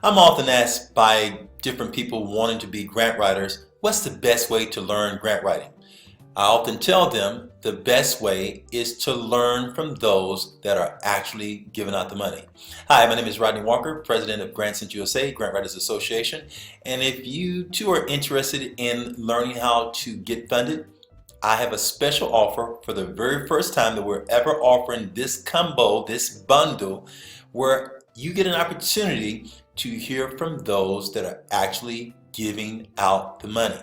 I'm often asked by different people wanting to be grant writers, what's the best way to learn grant writing? I often tell them the best way is to learn from those that are actually giving out the money. Hi, my name is Rodney Walker, President of Grants USA, Grant Writers Association. And if you too are interested in learning how to get funded, I have a special offer for the very first time that we're ever offering this combo, this bundle, where you get an opportunity to hear from those that are actually giving out the money.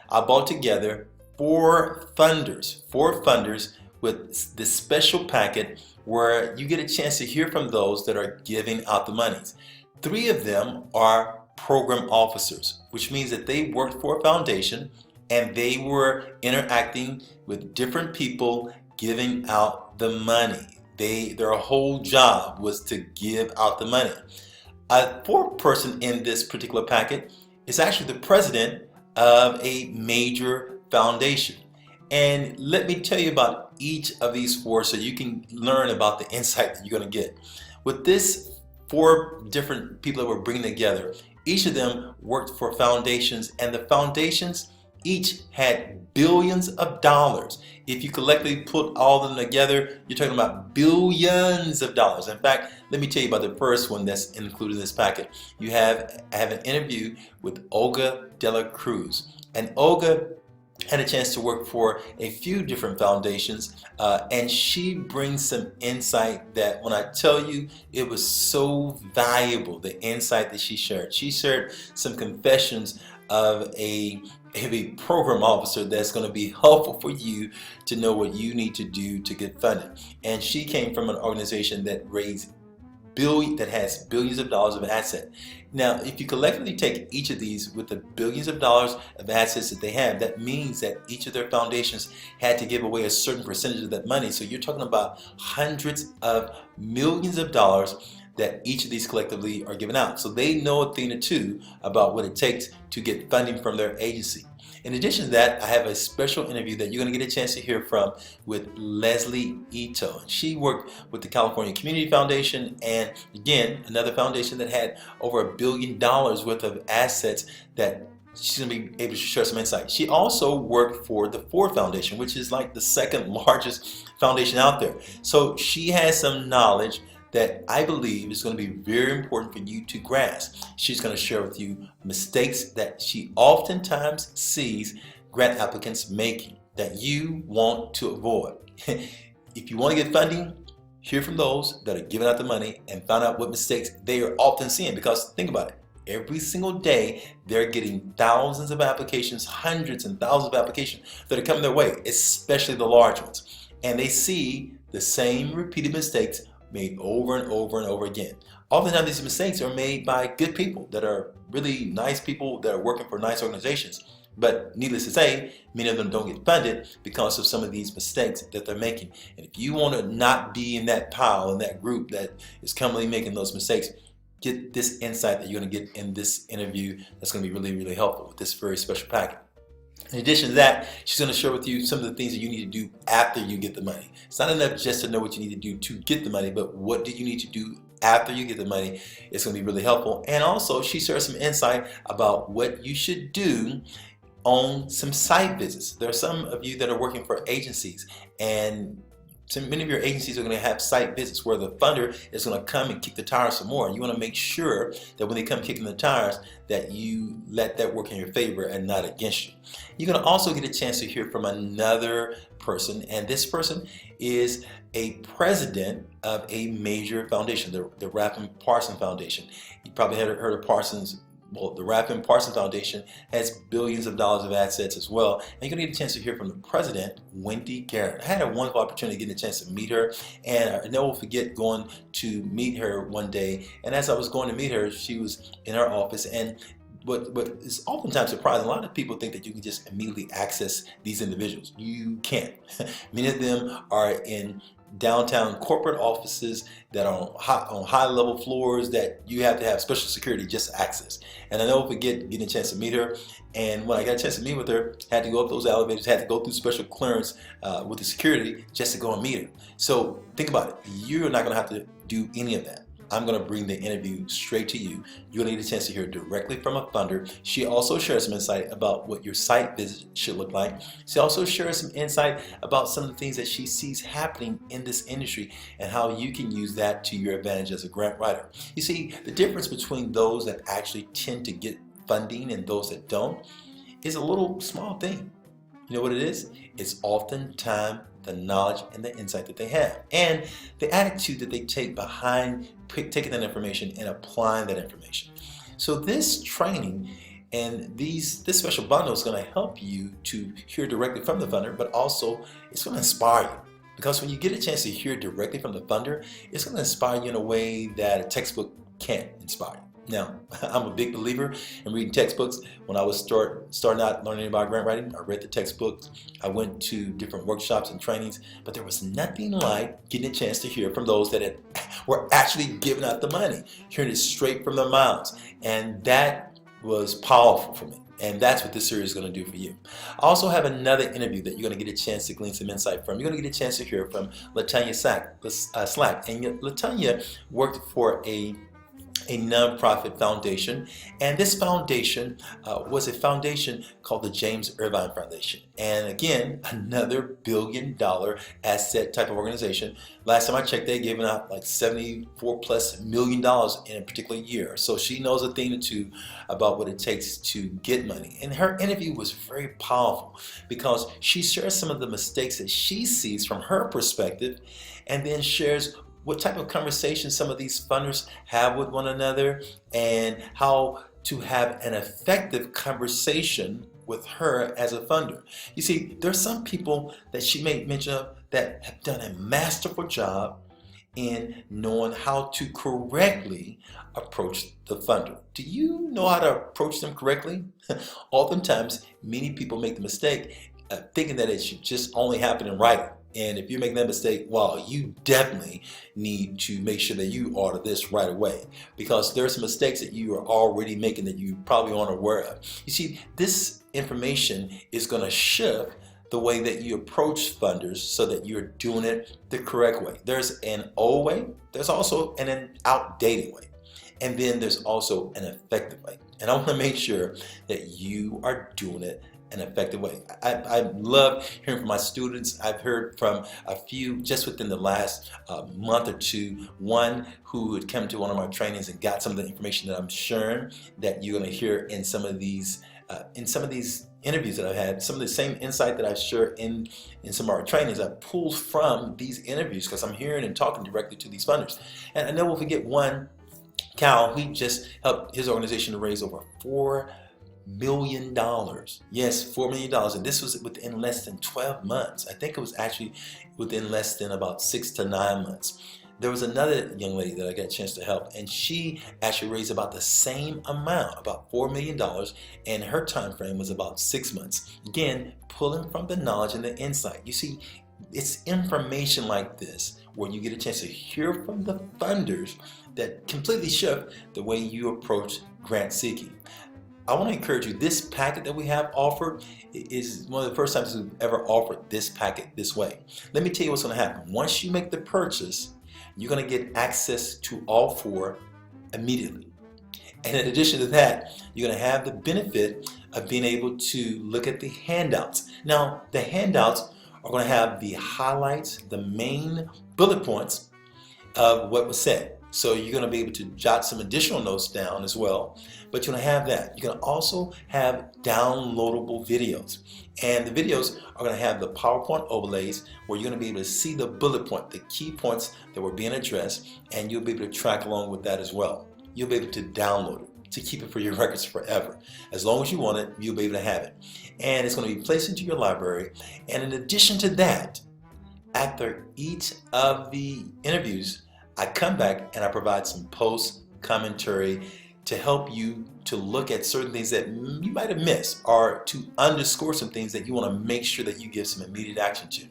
I brought together four funders with this special packet where you get a chance to hear from those that are giving out the monies. Three of them are program officers, which means that they worked for a foundation and they were interacting with different people giving out the money. Their whole job was to give out the money. A fourth person in this particular packet is actually the president of a major foundation. And let me tell you about each of these four so you can learn about the insight that you're going to get. With this four different people that we're bringing together, each of them worked for foundations, and the foundations each had billions of dollars. If you collectively put all of them together, you're talking about billions of dollars. In fact, let me tell you about the first one that's included in this packet. I have an interview with Olga de la Cruz. And Olga had a chance to work for a few different foundations, and she brings some insight that when I tell you, it was so valuable, the insight that she shared. She shared some confessions of a program officer that's going to be helpful for you to know what you need to do to get funded. And she came from an organization that has billions of dollars of asset. Now, if you collectively take each of these with the billions of dollars of assets that they have, that means that each of their foundations had to give away a certain percentage of that money. So you're talking about hundreds of millions of dollars that each of these collectively are given out. So they know a thing or two about what it takes to get funding from their agency. In addition to that, I have a special interview that you're going to get a chance to hear from with Leslie Ito. She worked with the California Community Foundation, and again, another foundation that had over $1 billion worth of assets that she's going to be able to share some insight. She also worked for the Ford Foundation, which is like the second largest foundation out there. So she has some knowledge that I believe is going to be very important for you to grasp. She's going to share with you mistakes that she oftentimes sees grant applicants making that you want to avoid. If you want to get funding, hear from those that are giving out the money and find out what mistakes they are often seeing. Because think about it, every single day they're getting thousands of applications, hundreds and thousands of applications that are coming their way, especially the large ones. And they see the same repeated mistakes made over and over and over again. Oftentimes these mistakes are made by good people that are really nice people that are working for nice organizations. But needless to say, many of them don't get funded because of some of these mistakes that they're making. And if you want to not be in that pile, in that group that is commonly making those mistakes, get this insight that you're going to get in this interview that's going to be really, really helpful with this very special packet. In addition to that, she's going to share with you some of the things that you need to do after you get the money. It's not enough just to know what you need to do to get the money, but what do you need to do after you get the money? It's going to be really helpful. And also, she shares some insight about what you should do on some site visits. There are some of you that are working for agencies, and many of your agencies are going to have site visits where the funder is going to come and kick the tires some more. And you want to make sure that when they come kicking the tires that you let that work in your favor and not against you. You're going to also get a chance to hear from another person, and this person is a president of a major foundation, the Raffin Parsons Foundation. You probably heard of Parsons. Well, the Raffin Parsons Foundation has billions of dollars of assets as well. And you're going to get a chance to hear from the president, Wendy Garrett. I had a wonderful opportunity getting a chance to meet her, and I never will forget going to meet her one day. And as I was going to meet her, she was in her office, and what is oftentimes surprising, a lot of people think that you can just immediately access these individuals. You can't. Many of them are in downtown corporate offices that are on high level floors that you have to have special security just to access. And I never forget getting a chance to meet her. And when I got a chance to meet with her, I had to go up those elevators, had to go through special clearance with the security just to go and meet her. So think about it. You're not going to have to do any of that. I'm going to bring the interview straight to you. You're going to get a chance to hear directly from a funder. She also shares some insight about what your site visit should look like. She also shares some insight about some of the things that she sees happening in this industry and how you can use that to your advantage as a grant writer. You see, the difference between those that actually tend to get funding and those that don't is a little small thing. You know what it is? It's oftentimes the knowledge and the insight that they have and the attitude that they take behind taking that information and applying that information. So this training and this special bundle is going to help you to hear directly from the funder, but also it's going to inspire you. Because when you get a chance to hear directly from the funder, it's going to inspire you in a way that a textbook can't inspire you. Now, I'm a big believer in reading textbooks. When I was starting out learning about grant writing, I read the textbooks. I went to different workshops and trainings, but there was nothing like getting a chance to hear from those that were actually giving out the money, hearing it straight from their mouths. And that was powerful for me. And that's what this series is going to do for you. I also have another interview that you're going to get a chance to glean some insight from. You're going to get a chance to hear from LaTanya Slack. And LaTanya worked for a nonprofit foundation, and this foundation was a foundation called the James Irvine Foundation, and again, another billion-dollar asset type of organization. Last time I checked, they'd given out like $74+ million in a particular year, so she knows a thing or two about what it takes to get money. And her interview was very powerful because she shares some of the mistakes that she sees from her perspective, and then shares what type of conversations some of these funders have with one another and how to have an effective conversation with her as a funder. You see, there are some people that she made mention of that have done a masterful job in knowing how to correctly approach the funder. Do you know how to approach them correctly? Oftentimes, many people make the mistake thinking that it should just only happen in writing. And if you make that mistake, well, you definitely need to make sure that you order this right away, because there are some mistakes that you are already making that you probably aren't aware of. You see, this information is going to shift the way that you approach funders so that you're doing it the correct way. There's an old way, there's also an outdated way, and then there's also an effective way. And I want to make sure that you are doing it an effective way. I love hearing from my students. I've heard from a few just within the last month or two. One who had come to one of my trainings and got some of the information that I'm sharing that you're going to hear in some of these interviews that I've had. Some of the same insight that I share in some of our trainings I pulled from these interviews because I'm hearing and talking directly to these funders. And I never will forget one, Cal, he just helped his organization to raise over $4 million. Yes, $4 million. And this was within less than 12 months. I think it was actually within less than about 6 to 9 months. There was another young lady that I got a chance to help, and she actually raised about the same amount, about $4 million, and her time frame was about 6 months. Again, pulling from the knowledge and the insight. You see, it's information like this where you get a chance to hear from the funders that completely shift the way you approach grant seeking. I want to encourage you, this packet that we have offered is one of the first times we've ever offered this packet this way. Let me tell you what's going to happen. Once you make the purchase, you're going to get access to all 4 immediately. And in addition to that, you're going to have the benefit of being able to look at the handouts. Now, the handouts are going to have the highlights, the main bullet points of what was said. So you're going to be able to jot some additional notes down as well, but you're going to have that. You're going to also have downloadable videos. And the videos are going to have the PowerPoint overlays where you're going to be able to see the bullet point, the key points that were being addressed, and you'll be able to track along with that as well. You'll be able to download it to keep it for your records forever. As long as you want it, you'll be able to have it. And it's going to be placed into your library. And in addition to that, after each of the interviews, I come back and I provide some post commentary to help you to look at certain things that you might have missed or to underscore some things that you want to make sure that you give some immediate action to.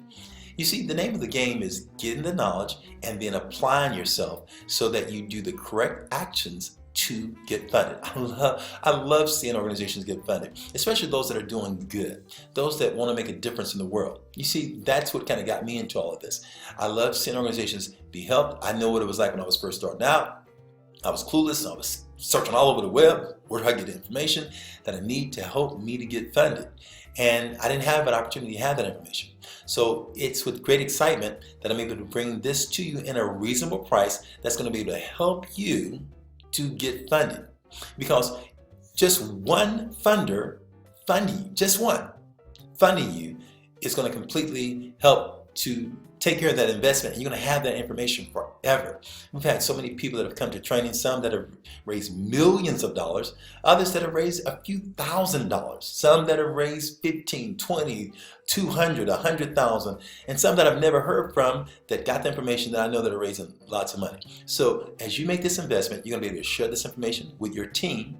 You see, the name of the game is getting the knowledge and then applying yourself so that you do the correct actions to get funded. I love seeing organizations get funded, especially those that are doing good, those that want to make a difference in the world. You see, that's what kind of got me into all of this. I love seeing organizations be helped. I know what it was like when I was first starting out. I was clueless. I was searching all over the web. Where do I get the information that I need to help me to get funded? And I didn't have an opportunity to have that information. So it's with great excitement that I'm able to bring this to you in a reasonable price that's going to be able to help you to get funded. Because just one funder funding you, just one funding you, is going to completely help to take care of that investment, and you're going to have that information forever. We've had so many people that have come to training, some that have raised millions of dollars, others that have raised a few $1,000s, some that have raised 15, 20, 200, 100,000, and some that I've never heard from that got the information that I know that are raising lots of money. So as you make this investment, you're going to be able to share this information with your team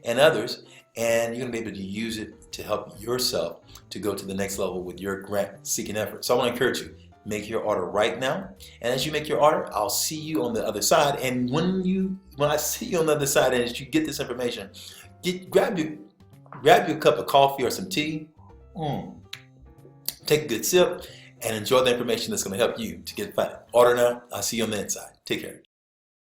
and others, and you're going to be able to use it to help yourself to go to the next level with your grant seeking effort. So I want to encourage you, make your order right now. And as you make your order, I'll see you on the other side. And when I see you on the other side, and as you get this information, grab your cup of coffee or some tea, take a good sip, and enjoy the information that's going to help you to get funded. Order now. I'll see you on the inside. Take care.